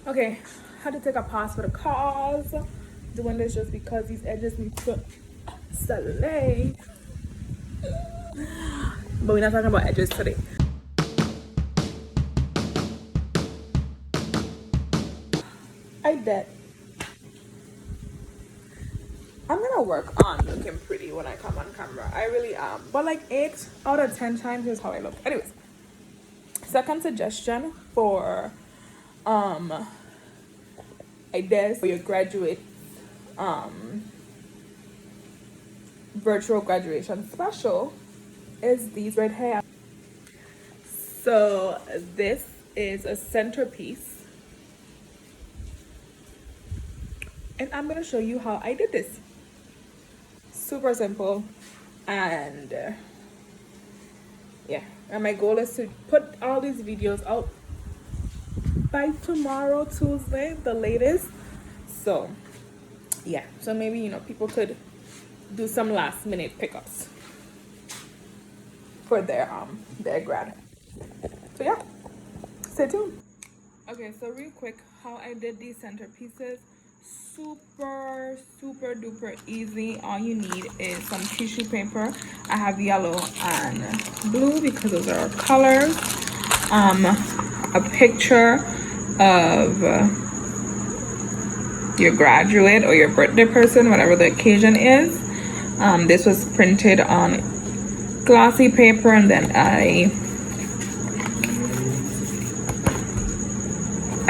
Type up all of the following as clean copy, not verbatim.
Okay, had to take a pause for the cause. Doing this just because these edges need to slay. But we're not talking about edges today. I bet I'm gonna work on looking pretty when I come on camera. I really am. But like 8 out of 10 times, here's how I look. Anyways, second suggestion for ideas for your graduate virtual graduation special is these right here. So this is a centerpiece, and I'm gonna show you how I did this. Super simple, and yeah, and my goal is to put all these videos out by tomorrow, Tuesday, the latest. So yeah, so maybe, you know, people could do some last minute pickups for their grad. So yeah, stay tuned. Okay, so real quick, how I did these centerpieces, super duper easy. All you need is some tissue paper. I have yellow and blue because those are our colors. A picture of your graduate or your birthday person, whatever the occasion is. This was printed on glossy paper, and then I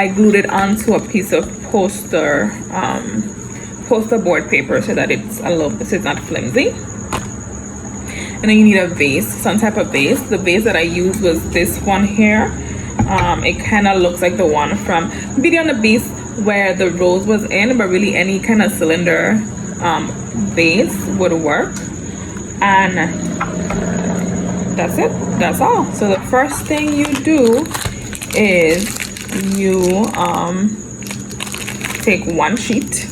glued it onto a piece of poster board paper so that it's so it's not flimsy. And then you need a vase, some type of vase. The vase that I used was this one here. It kind of looks like the one from Beauty and the Beast where the rose was in, but really any kind of cylinder vase would work. And that's it, that's all. So the first thing you do is you take one sheet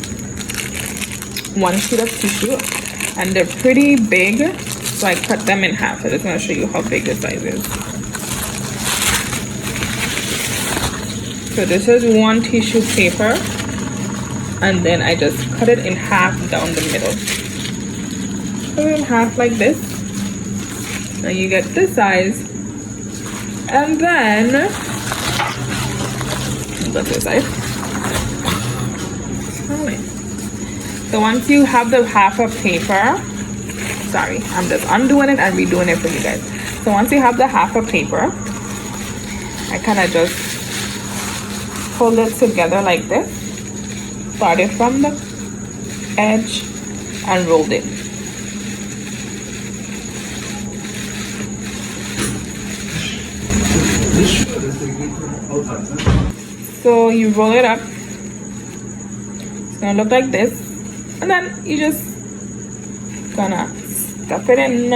of tissue, and they're pretty big, so I cut them in half. I'm just going to show you how big the size is. So this is one tissue paper, and then I just cut it in half down the middle. Cut it in half like this. Now you get this size, and then this side. So once you have the half of paper, sorry, I'm just undoing it and redoing it for you guys. So once you have the half of paper, I kind of just hold it together like this, started from the edge and rolled it. So you roll it up, it's gonna look like this, and then you just gonna stuff it in.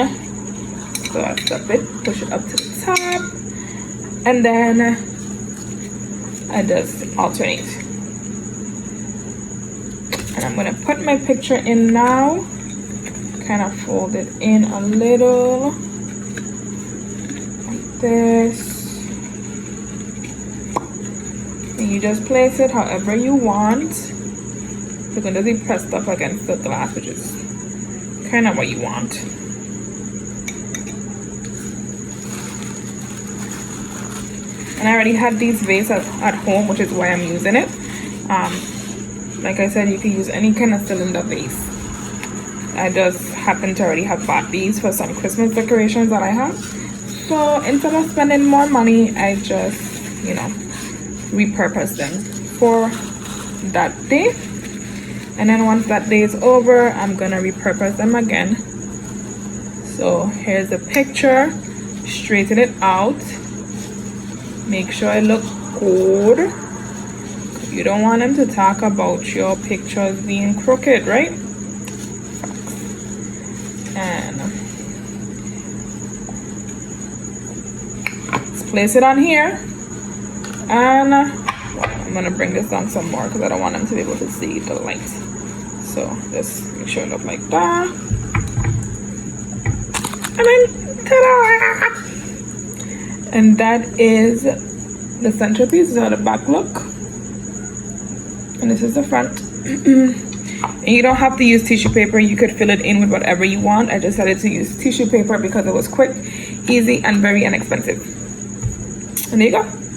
So I stuff it, push it up to the top, and then I just alternate. And I'm gonna put my picture in now, kind of fold it in a little, like this. And you just place it however you want. It's going to be pressed up against the glass, which is kind of what you want. And I already had these vases at home, which is why I'm using it. Like I said, you can use any kind of cylinder vase. I just happen to already have bought these for some Christmas decorations that I have. So instead of spending more money, I just, you know, repurpose them for that day. And then once that day is over, I'm gonna repurpose them again. So here's the picture, straighten it out, make sure it looks good. You don't want them to talk about your pictures being crooked, right? And let's place it on here. And I'm gonna bring this down some more because I don't want them to be able to see the light. So just make sure it looks like that. And then ta-da! And that is the centerpiece. This is how the back look. And this is the front. And you don't have to use tissue paper. You could fill it in with whatever you want. I decided to use tissue paper because it was quick, easy, and very inexpensive. And there you go.